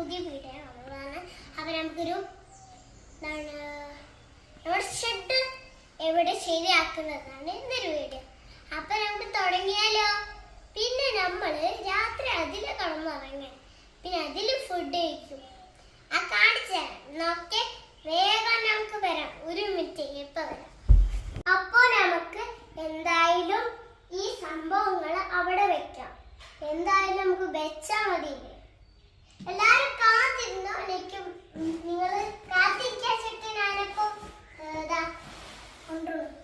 പുതിയ വീഡിയോ നമ്മളാണ്. അപ്പം നമുക്കൊരു നമ്മുടെ ഷെഡ് എവിടെ ശരിയാക്കുന്നതാണ് ഇന്നൊരു വീഡിയോ. അപ്പം നമുക്ക് തുടങ്ങിയാലോ. പിന്നെ നമ്മൾ രാത്രി അതിൽ കിടന്നുറങ്ങാൻ, പിന്നെ അതിൽ ഫുഡ് കഴിക്കും. ആ കാണിച്ച നോക്കെ വേഗം നമുക്ക് വരാം. ഒരു മിനിറ്റ് ഇപ്പം വരാം. അപ്പോൾ നമുക്ക് എന്തായാലും ഈ സംഭവങ്ങൾ അവിടെ വെക്കാം. എന്തായാലും നമുക്ക് വെച്ചാൽ മതി. എല്ലാരും കാത്തിരുന്നോ? എനിക്ക് നിങ്ങൾ കാത്തിരിക്കാൻ ചുറ്റി ഞാനിപ്പോ കൊണ്ടുവന്നു.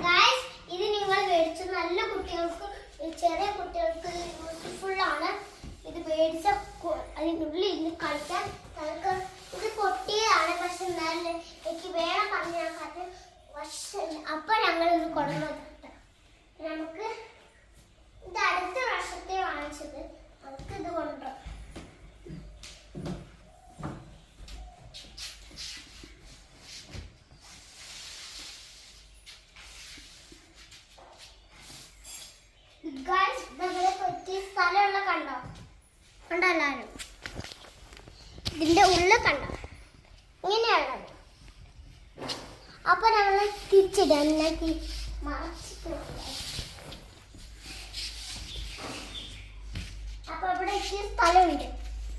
ഗായ്സ്, ഇത് നിങ്ങൾ മേടിച്ച നല്ല കുട്ടികൾക്ക്, ചെറിയ കുട്ടികൾക്ക് യൂസ്ഫുൾ ആണ്. ഇത് മേടിച്ച അതിനുള്ളിൽ ഇരുന്ന് കളിക്കാൻ. നമുക്ക് ഇത് പൊട്ടിയതാണ്, പക്ഷെ എന്നാലും എനിക്ക് വേണം പറഞ്ഞ് ഞാൻ കാര്യം അപ്പൊ ഞങ്ങൾ ഇത് കൊണ്ടുവന്നത്. നമുക്ക് ഇത് അടുത്ത വർഷത്തെ വാങ്ങിച്ചത്. നമുക്ക് ഇത് കൊണ്ടുവരാം. നമ്മളെ പറ്റിയ സ്ഥലമുള്ള കണ്ടോ എല്ലാവരും? ഇതിന്റെ ഉള്ളിൽ കണ്ടോ ഇങ്ങനെയുള്ളത്. അപ്പൊ നമ്മള് തിരിച്ചിടാൻ അപ്പൊ ഇവിടെ ഇച്ചിരി സ്ഥലമുണ്ട്.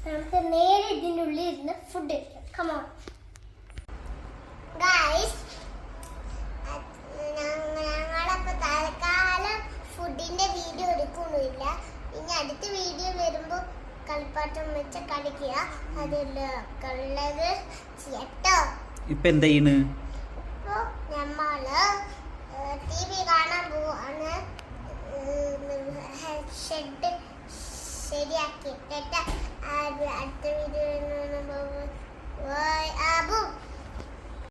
നമുക്ക് നേരെ ഇതിന്റെ ഉള്ളിൽ ഇരുന്ന് ഫുഡ് കഴിക്കാം. കമോൺ ഗൈസ്, ഞങ്ങളപ്പോ തൽക്കാലം ഫുഡിന്റെ വീഡിയോ എടുക്കൊന്നുമില്ല. ഇനി അടുത്ത വീഡിയോ വരുമ്പോ കളിപ്പാട്ടം വെച്ച് കളിക്കുക. അതിലുള്ളത് ചേട്ടോ. ഇപ്പൊ എന്താ ചെയ്യണ്? നമ്മള് TV കാണാൻ പോവാണ്. ഷെഡ് ശരിയാക്കിയിട്ട് അടുത്ത വീഡിയോ